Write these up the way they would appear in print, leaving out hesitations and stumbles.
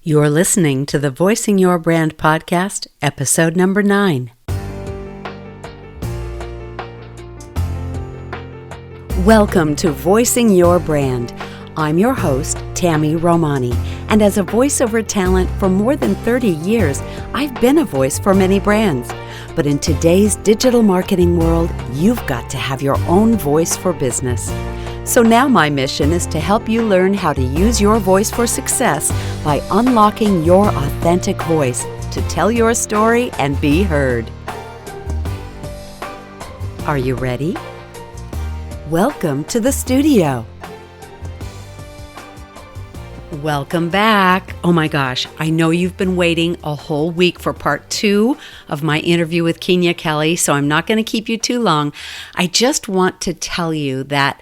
You're listening to the Voicing Your Brand podcast, episode number 9. Welcome to Voicing Your Brand. I'm your host, Tami Romani, and as a voiceover talent for more than 30 years, I've been a voice for many brands. But in today's digital marketing world, you've got to have your own voice for business. So now my mission is to help you learn how to use your voice for success by unlocking your authentic voice to tell your story and be heard. Are you ready? Welcome to the studio. Welcome back. Oh my gosh, I know you've been waiting a whole week for part 2 of my interview with Keenya Kelly, so I'm not going to keep you too long. I just want to tell you that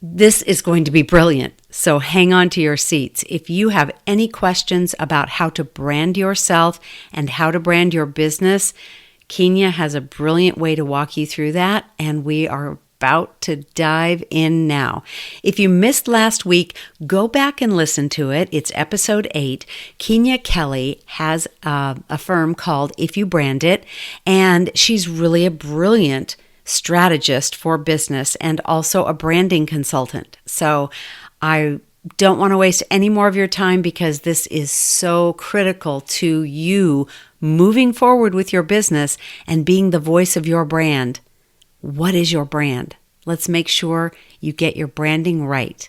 this is going to be brilliant, so hang on to your seats. If you have any questions about how to brand yourself and how to brand your business, Keenya has a brilliant way to walk you through that, and we are about to dive in now. If you missed last week, go back and listen to it. It's episode 8. Keenya Kelly has a firm called If You Brand It, and she's really a brilliant strategist for business and also a branding consultant. So I don't want to waste any more of your time because this is so critical to you moving forward with your business and being the voice of your brand. What is your brand? Let's make sure you get your branding right.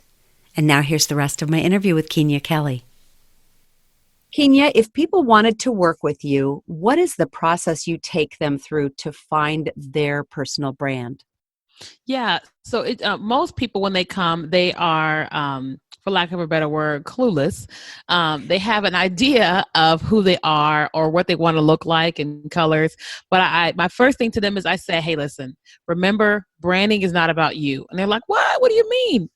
And now here's the rest of my interview with Keenya Kelly. Keenya, if people wanted to work with you, what is the process you take them through to find their personal brand? Yeah. So most people, when they come, they are, for lack of a better word, clueless. They have an idea of who they are or what they want to look like in colors. But my first thing to them is I say, hey, listen, remember, branding is not about you. And they're like, what? What do you mean?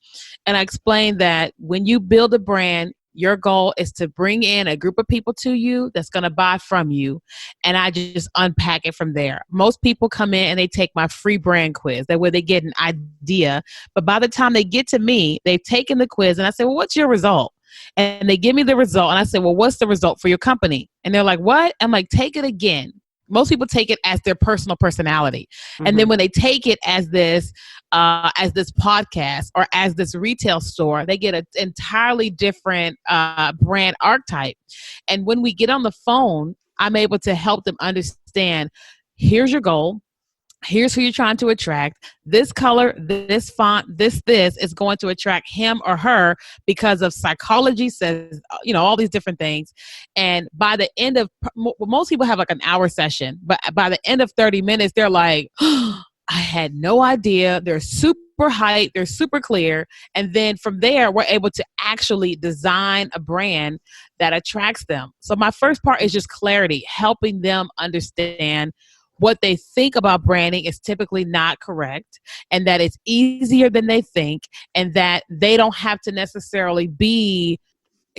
And I explain that when you build a brand, your goal is to bring in a group of people to you that's going to buy from you. And I just unpack it from there. Most people come in and they take my free brand quiz. That way they get an idea. But by the time they get to me, they've taken the quiz and I say, well, what's your result? And they give me the result. And I say, well, what's the result for your company? And they're like, what? I'm like, take it again. Most people take it as their personal personality. Mm-hmm. And then when they take it as this podcast or as this retail store, they get an entirely different brand archetype. And when we get on the phone, I'm able to help them understand, here's your goal. Here's who you're trying to attract. This color, this font, this is going to attract him or her because of psychology says, all these different things. And by the end of, most people have like an hour session, but by the end of 30 minutes, they're like, oh, I had no idea. They're super hyped. They're super clear. And then from there, we're able to actually design a brand that attracts them. So my first part is just clarity, helping them understand what they think about branding is typically not correct, and that it's easier than they think, and that they don't have to necessarily be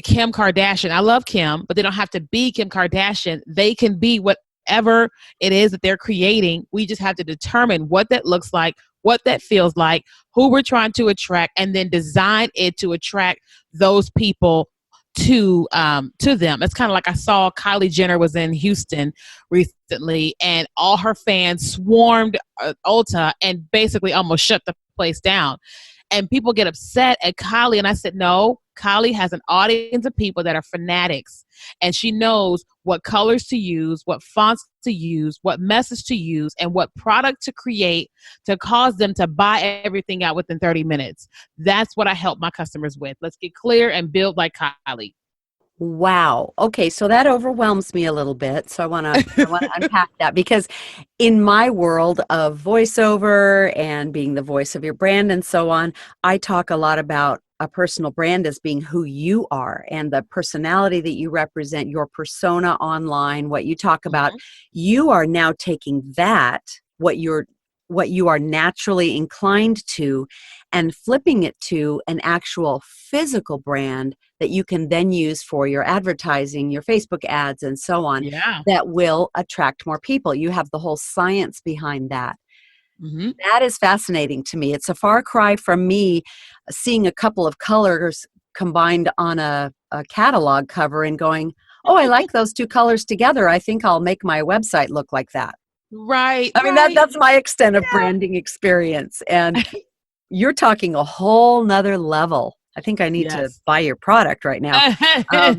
Kim Kardashian. I love Kim, but they don't have to be Kim Kardashian. They can be whatever it is that they're creating. We just have to determine what that looks like, what that feels like, who we're trying to attract, and then design it to attract those people to them. It's kind of like I saw Kylie Jenner was in Houston recently and all her fans swarmed Ulta and basically almost shut the place down. And people get upset at Kylie. And I said, no, Kylie has an audience of people that are fanatics. And she knows what colors to use, what fonts to use, what message to use, and what product to create to cause them to buy everything out within 30 minutes. That's what I help my customers with. Let's get clear and build like Kylie. Wow. Okay, so that overwhelms me a little bit. So I want to unpack that because in my world of voiceover and being the voice of your brand and so on, I talk a lot about a personal brand as being who you are and the personality that you represent, your persona online, what you talk about. Mm-hmm. You are now taking that, what you are naturally inclined to, and flipping it to an actual physical brand that you can then use for your advertising, your Facebook ads, and so on, that will attract more people. You have the whole science behind that. Mm-hmm. That is fascinating to me. It's a far cry from me seeing a couple of colors combined on a a catalog cover and going, oh, I like those two colors together. I think I'll make my website look like that. Right. I mean, that's my extent of branding experience. And you're talking a whole nother level. I think I need to Yes. buy your product right now. Yeah.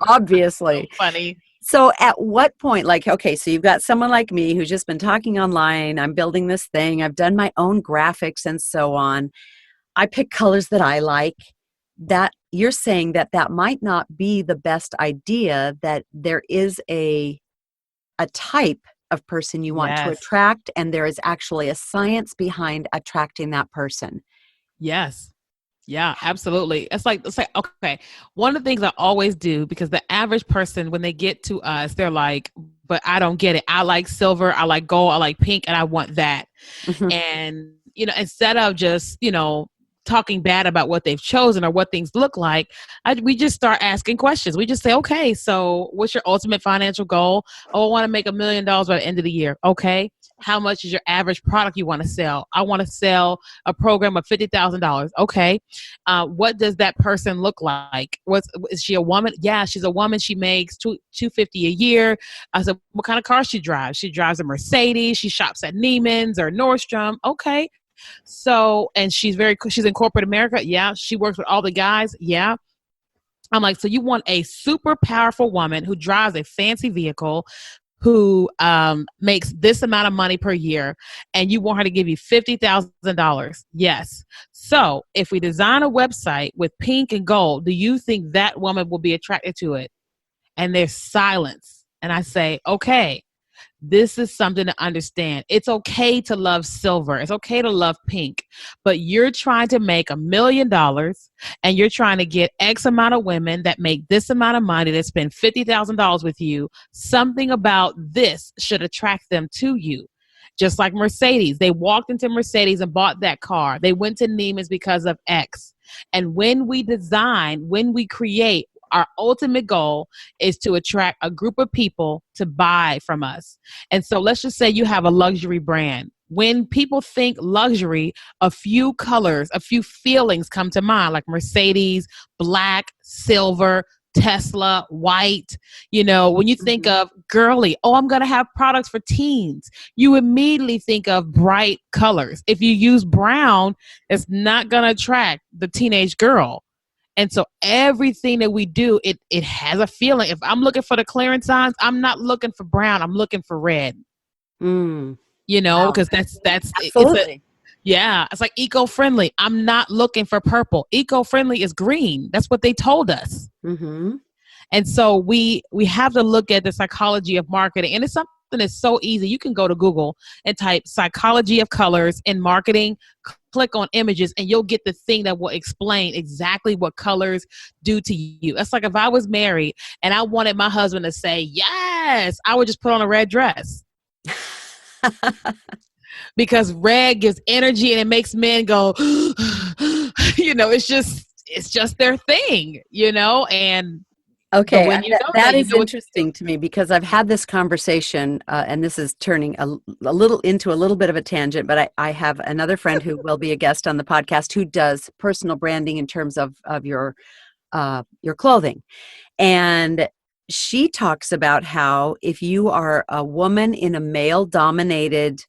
Obviously. So funny. So at what point, like, okay, so you've got someone like me who's just been talking online. I'm building this thing. I've done my own graphics and so on. I pick colors that I like. That you're saying that might not be the best idea, that there is a type of person you want to Yes. attract, and there is actually a science behind attracting that person. Yes. Yeah, absolutely. It's like okay. One of the things I always do, because the average person when they get to us, they're like, "But I don't get it. I like silver, I like gold, I like pink, and I want that." Mhm. And instead of just talking bad about what they've chosen or what things look like, we just start asking questions. We just say, okay, so what's your ultimate financial goal? Oh, I want to make $1 million by the end of the year. Okay, how much is your average product you want to sell? I want to sell a program of $50,000. Okay, what does that person look like? Is she a woman? Yeah, she's a woman. She makes $250 a year. I said, what kind of car she drives? She drives a Mercedes. She shops at Neiman's or Nordstrom. Okay, so, and she's in corporate America. Yeah. She works with all the guys. Yeah. I'm like, so you want a super powerful woman who drives a fancy vehicle, who makes this amount of money per year, and you want her to give you $50,000. Yes. So if we design a website with pink and gold, do you think that woman will be attracted to it? And there's silence. And I say, okay, this is something to understand. It's okay to love silver. It's okay to love pink, but you're trying to make $1 million, and you're trying to get X amount of women that make this amount of money that spend $50,000 with you. Something about this should attract them to you. Just like Mercedes, they walked into Mercedes and bought that car. They went to Neiman's because of X. And when we design, when we create, our ultimate goal is to attract a group of people to buy from us. And so let's just say you have a luxury brand. When people think luxury, a few colors, a few feelings come to mind, like Mercedes, black, silver, Tesla, white. When you think of girly, oh, I'm going to have products for teens, you immediately think of bright colors. If you use brown, it's not going to attract the teenage girl. And so everything that we do, it has a feeling. If I'm looking for the clearance signs, I'm not looking for brown. I'm looking for red. Wow. Because Absolutely. it's like eco-friendly. I'm not looking for purple. Eco-friendly is green. That's what they told us. Mm-hmm. And so we have to look at the psychology of marketing, and it's something that's so easy. You can go to Google and type psychology of colors in marketing, click on images, and you'll get the thing that will explain exactly what colors do to you. It's like if I was married and I wanted my husband to say, yes, I would just put on a red dress. Because red gives energy and it makes men go, it's just their thing, and Okay, when you know that that, you is know what. interesting to me, because I've had this conversation, and this is turning a little into a little bit of a tangent, but I have another friend who will be a guest on the podcast who does personal branding in terms of your clothing. And she talks about how if you are a woman in a male-dominated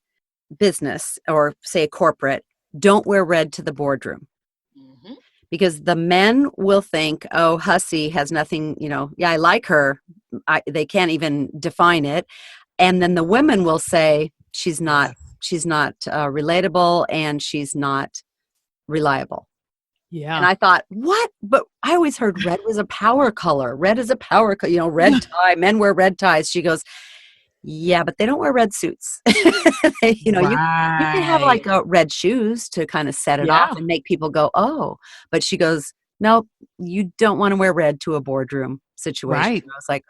business, or say a corporate, don't wear red to the boardroom. Mhm. Because the men will think, oh, hussy has nothing, yeah, I like her. They can't even define it. And then the women will say, she's not Yes. relatable, and she's not reliable. And Yeah. I thought, what? But I always heard red was a power color. Red is a power color, red tie. Men wear red ties. She goes, yeah, but they don't wear red suits. You can have Right. like red shoes to kind of set it off Yeah. and make people go, oh. But she goes, no, you don't want to wear red to a boardroom situation. Right. And I was like,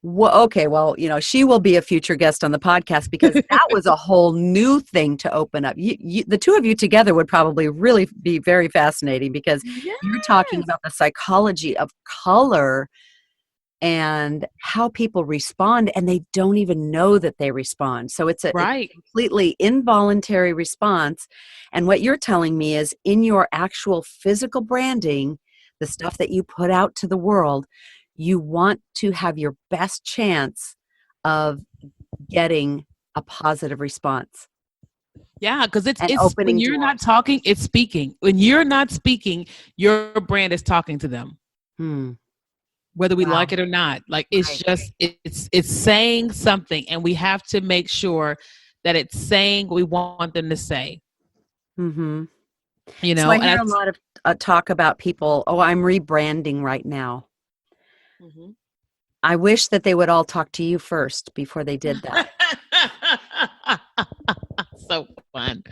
well, okay, well, she will be a future guest on the podcast, because that was a whole new thing to open up. The two of you together would probably really be very fascinating, because you're talking Yes. about the psychology of color and how people respond, and they don't even know that they respond. So it's a Right. completely involuntary response. And what you're telling me is, in your actual physical branding, the stuff that you put out to the world, you want to have your best chance of getting a positive response Yeah, because and it's when opening you're not doors. talking, it's speaking. When you're not speaking, your brand is talking to them, Hmm. whether we Wow. like it or not. Like it's Right. just it's saying something, and we have to make sure that it's saying what we want them to say. Mm-hmm. You So I know, and hear a that's lot of talk about people, oh, I'm rebranding right now. Mhm. I wish that they would all talk to you first before they did that. So fun.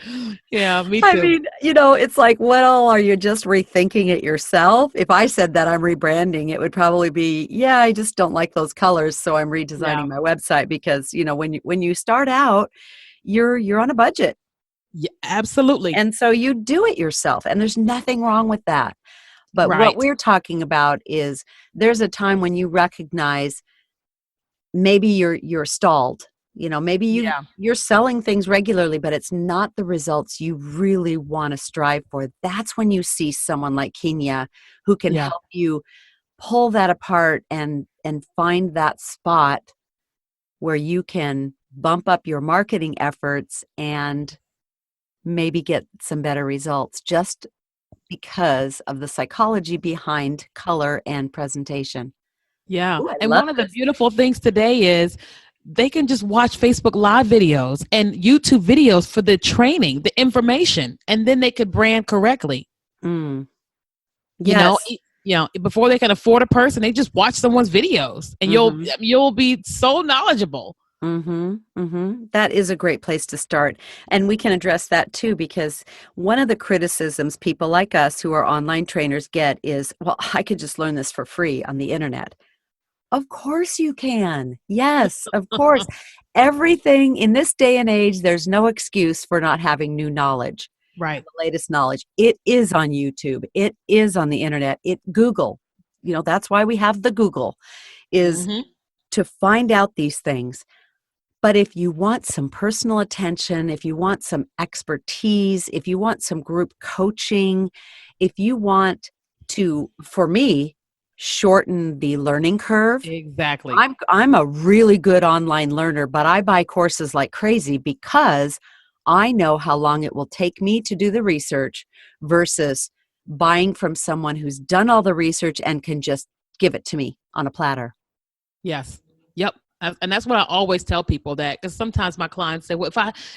Yeah, me I too. mean, it's like, well, are you just rethinking it yourself? If I said that I'm rebranding, it would probably be, yeah, I just don't like those colors, so I'm Yeah. redesigning my website because, when you start out, you're on a budget. Yeah, absolutely. And so you do it yourself, and there's nothing wrong with that. But what Right. we're talking about is there's a time when you recognize maybe you're stalled. Maybe Yeah. you're selling things regularly, but it's not the results you really want to strive for. That's when you see someone like Kenya who can Yeah. help you pull that apart and find that spot where you can bump up your marketing efforts and maybe get some better results just because of the psychology behind color and presentation. Yeah. Ooh, I And love one of the this. beautiful things today is they can just watch Facebook Live videos and YouTube videos for the training, the information, and then they could brand correctly. Mm. You know, Yes. before they can afford a person, they just watch someone's videos, and Mm-hmm. you'll be so knowledgeable. Mm-hmm. Mm-hmm. That is a great place to start. And we can address that too, because one of the criticisms people like us who are online trainers get is, well, I could just learn this for free on the internet. Of course you can. Yes, of course. Everything in this day and age, there's no excuse for not having new knowledge and Right. the latest knowledge. It is on YouTube. It is on the internet. Google. That's why we have the Google, is Hmm. to find out these things. But if you want some personal attention, if you want some expertise, if you want some group coaching, if you want to, for me, shorten the learning curve, Exactly. I'm a really good online learner, but I buy courses like crazy because I know how long it will take me to do the research versus buying from someone who's done all the research and can just give it to me on a platter. Yes. Yep. And that's what I always tell people, that because sometimes my clients say, well,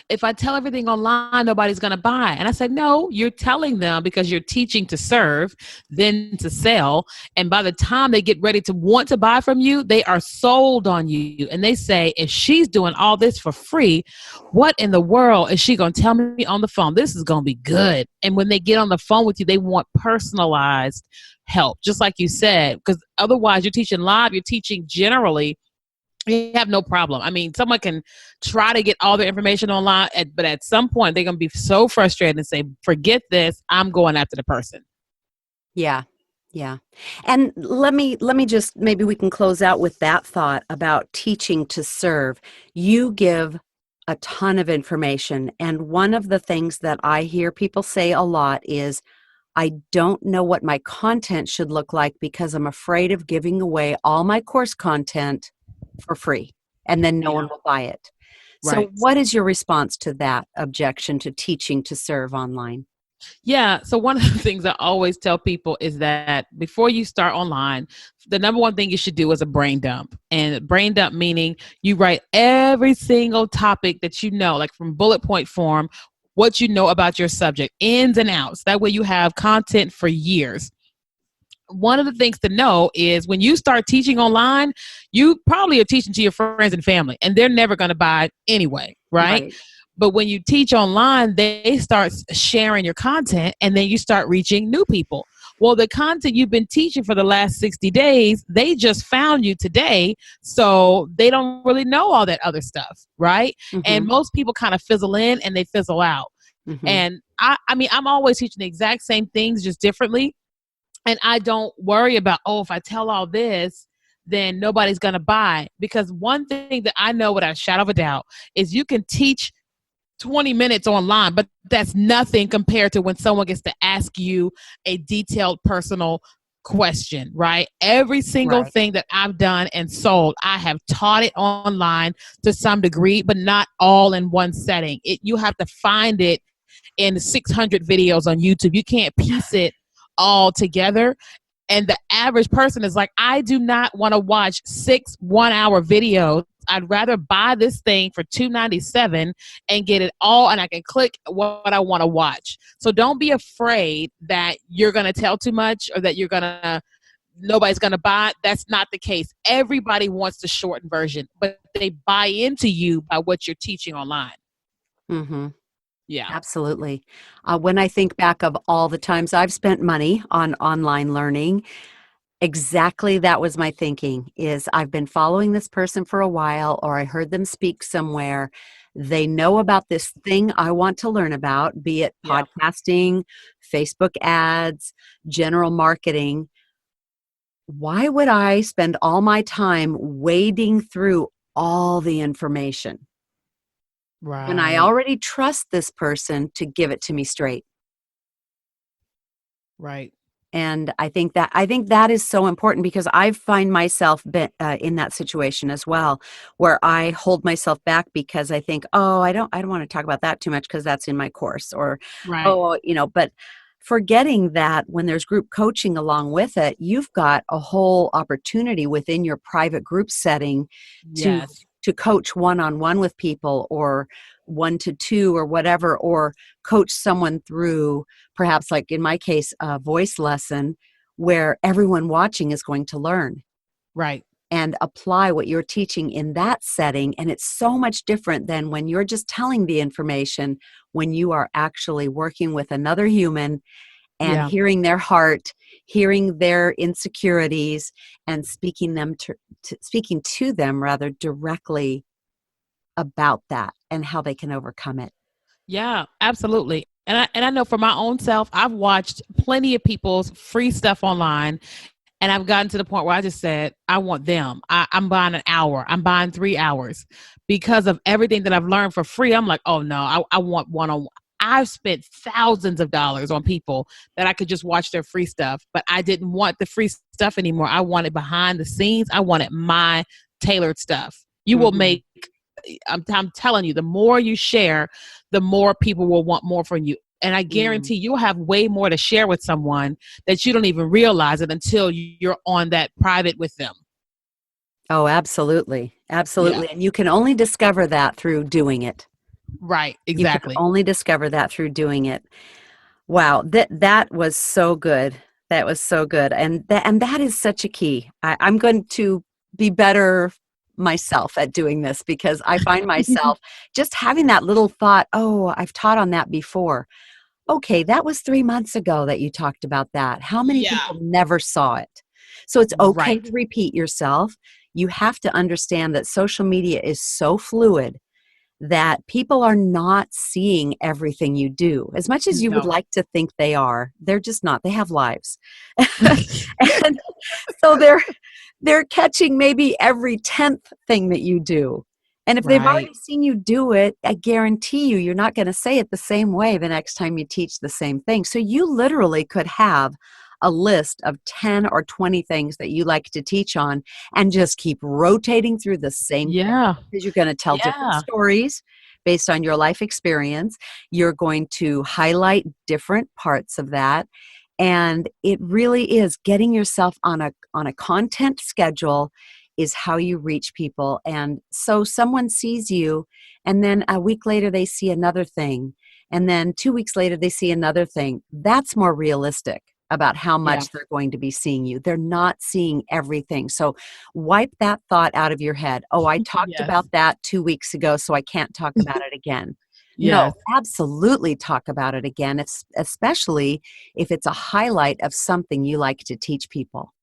if I tell everything online, nobody's going to buy. And I said, no, you're telling them because you're teaching to serve, then to sell. And by the time they get ready to want to buy from you, they are sold on you. And they say, if she's doing all this for free, what in the world is she going to tell me on the phone? This is going to be good. And when they get on the phone with you, they want personalized help, just like you said, because otherwise you're teaching live, you're teaching generally, you have no problem. I mean, someone can try to get all their information online, but at some point they're going to be so frustrated and say, forget this, I'm going after the person. Yeah. Yeah. And let me just, maybe we can close out with that thought about teaching to serve. You give a ton of information, and one of the things that I hear people say a lot is, I don't know what my content should look like because I'm afraid of giving away all my course content for free and then no one Yeah, will buy it. So right. what is your response to that objection to teaching to serve online? Yeah. So one of the things I always tell people is that before you start online, the number one thing you should do is a brain dump. And brain dump meaning you write every single topic that you know, like from bullet point form, what you know about your subject, ins and outs. That way you have content for years. One of the things to know is when you start teaching online, you probably are teaching to your friends and family, and they're never going to buy anyway, right? Right. But when you teach online, they start sharing your content, and then you start reaching new people. Well, the content you've been teaching for the last 60 days, they just found you today. So they don't really know all that other stuff, right? And Mhm. most people kind of fizzle in and they fizzle out. Mhm. And I mean, I'm always teaching the exact same things, just differently. And I don't worry about, oh, if I tell all this, then nobody's going to buy. Because one thing that I know without a shadow of a doubt is you can teach 20 minutes online, but that's nothing compared to when someone gets to ask you a detailed personal question, right? Every single Right. thing that I've done and sold, I have taught it online to some degree, but not all in one setting. You have to find it in 600 videos on YouTube. You can't piece it all together. And the average person is like, I do not want to watch 6 1-hour videos. I'd rather buy this thing for $297 and get it all, and I can click what I want to watch. So don't be afraid that you're going to tell too much or that nobody's going to buy it. That's not the case. Everybody wants the shortened version, but they buy into you by what you're teaching online. Mm-hmm. Yeah. Absolutely. When I think back of all the times I've spent money on online learning, exactly that was my thinking is I've been following this person for a while, or I heard them speak somewhere. They know about this thing I want to learn about, be it Yeah. podcasting, Facebook ads, general marketing. Why would I spend all my time wading through all the information when I Right. already trust this person to give it to me straight? Right. And I think that is so important because I find myself in that situation as well, where I hold myself back because I think, oh, I don't want to talk about that too much because that's in my course, or Right. oh, but forgetting that when there's group coaching along with it, you've got a whole opportunity within your private group setting to Yes. to coach one-on-one with people, or 1 to 2 or whatever, or coach someone through, perhaps like in my case, a voice lesson where everyone watching is going to learn Right. and apply what you're teaching in that setting. And it's so much different than when you're just telling the information, when you are actually working with another human and Yeah. hearing their heart, hearing their insecurities, and speaking to them rather directly about that and how they can overcome it. Yeah, absolutely. And I know for my own self, I've watched plenty of people's free stuff online, and I've gotten to the point where I just said, I want them. I'm buying an hour. I'm buying 3 hours because of everything that I've learned for free. I'm like, oh no, I want one on. I've spent thousands of dollars on people that I could just watch their free stuff, but I didn't want the free stuff anymore. I wanted behind the scenes. I wanted my tailored stuff. You will Mhm. make I'm telling you, the more you share, the more people will want more from you. And I Mm. guarantee you'll have way more to share with someone that you don't even realize it until you're on that private with them. Oh, absolutely. Yeah. Absolutely. And you can only discover that through doing it. Right. You can Exactly. only discover that through doing it. Wow, that was so good. That was so good. And that is such a key. I'm going to be better myself at doing this because I find myself just having that little thought, oh, I've taught on that before. Okay, that was 3 months ago that you talked about that. How many Yeah. people never saw it? So it's okay Right. to repeat yourself. You have to understand that social media is so fluid that people are not seeing everything you do. As much as you would No. like to think they are, they're just not. They have lives. And so they're catching maybe every 10th thing that you do. And if they've Right. already seen you do it, I guarantee you, you're not going to say it the same way the next time you teach the same thing. So you literally could have a list of 10 or 20 things that you like to teach on and just keep rotating through the same thing Yeah. because you're going to tell different Yeah. stories based on your life experience. You're going to highlight different parts of that, and it really is getting yourself on a content schedule is how you reach people. And so someone sees you, and then a week later they see another thing, and then 2 weeks later they see another thing. That's more realistic about how Yeah. much they're going to be seeing you. They're not seeing everything. So wipe that thought out of your head. Oh, I talked Yes. about that 2 weeks ago, so I can't talk about it again. No, Yes. absolutely talk about it again, especially if it's a highlight of something you like to teach people.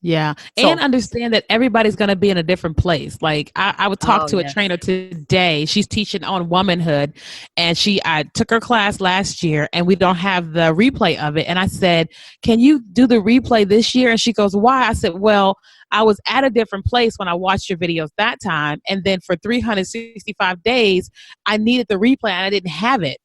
Yeah. And So, understand that everybody's going to be in a different place. Like I would talk oh, to a yes. trainer today. She's teaching on womanhood, and I took her class last year and we don't have the replay of it. And I said, can you do the replay this year? And she goes, why? I said, well, I was at a different place when I watched your videos that time. And then for 365 days, I needed the replay and I didn't have it.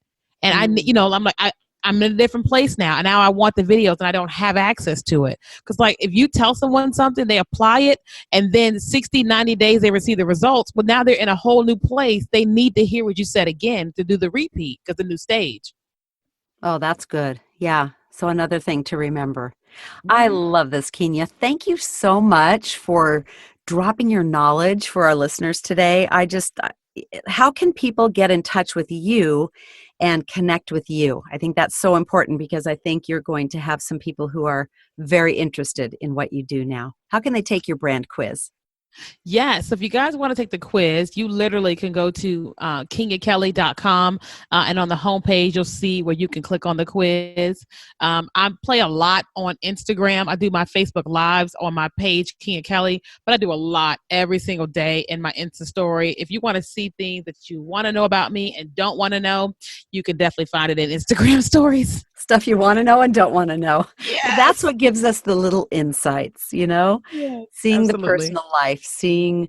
And Mm, I'm like, I'm in a different place now. And now I want the videos and I don't have access to it. Because like if you tell someone something, they apply it, and then 60, 90 days they receive the results. Well, now they're in a whole new place. They need to hear what you said again to do the repeat because the new stage. Oh, that's good. Yeah. So another thing to remember. I Mhm. love this, Keenya. Thank you so much for dropping your knowledge for our listeners today. How can people get in touch with you and connect with you? I think that's so important because I think you're going to have some people who are very interested in what you do now. How can they take your brand quiz? Yeah. So if you guys want to take the quiz, you literally can go to KenyaKelly.com. And on the homepage, you'll see where you can click on the quiz. I play a lot on Instagram. I do my Facebook Lives on my page, Keenya Kelly, but I do a lot every single day in my Insta story. If you want to see things that you want to know about me and don't want to know, you can definitely find it in Instagram stories. Stuff you want to know and don't want to know. Well, that's Yes. what gives us the little insights, Yes. seeing the Absolutely. personal life, seeing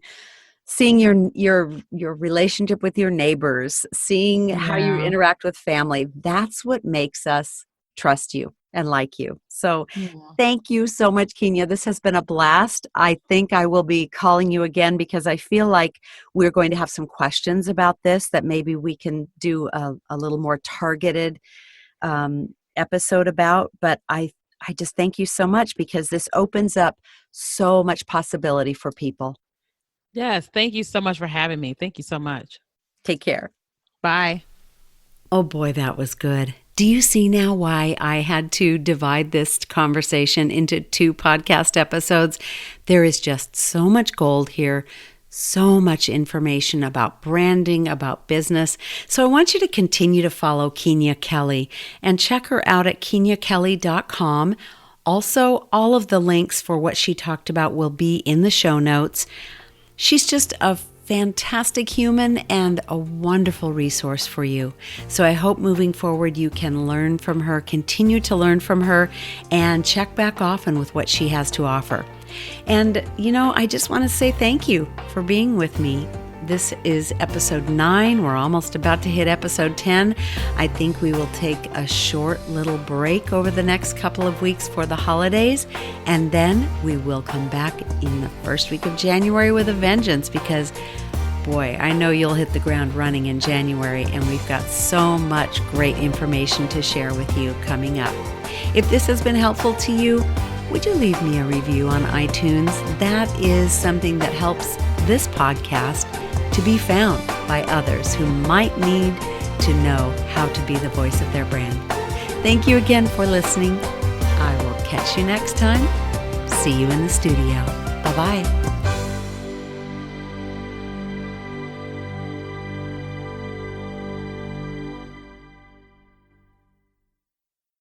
your relationship with your neighbors, seeing how you Yeah. interact with family. That's what makes us trust you and like you. So Yeah. thank you so much, Keenya. This has been a blast. I think I will be calling you again because I feel like we're going to have some questions about this that maybe we can do a little more targeted episode about. But I just thank you so much because this opens up so much possibility for people. Yes. Thank you so much for having me. Thank you so much. Take care. Bye. Oh boy, that was good. Do you see now why I had to divide this conversation into 2 podcast episodes? There is just so much gold here, so much information about branding, about business. So I want you to continue to follow Keenya Kelly and check her out at KenyaKelly.com. Also, all of the links for what she talked about will be in the show notes. She's just a fantastic human and a wonderful resource for you. So I hope moving forward you can learn from her, continue to learn from her, and check back often with what she has to offer. And, I just want to say thank you for being with me. This is episode 9. We're almost about to hit episode 10. I think we will take a short little break over the next couple of weeks for the holidays, and then we will come back in the first week of January with a vengeance because, boy, I know you'll hit the ground running in January, and we've got so much great information to share with you coming up. If this has been helpful to you, would you leave me a review on iTunes? That is something that helps this podcast to be found by others who might need to know how to be the voice of their brand. Thank you again for listening. I will catch you next time. See you in the studio. Bye-bye.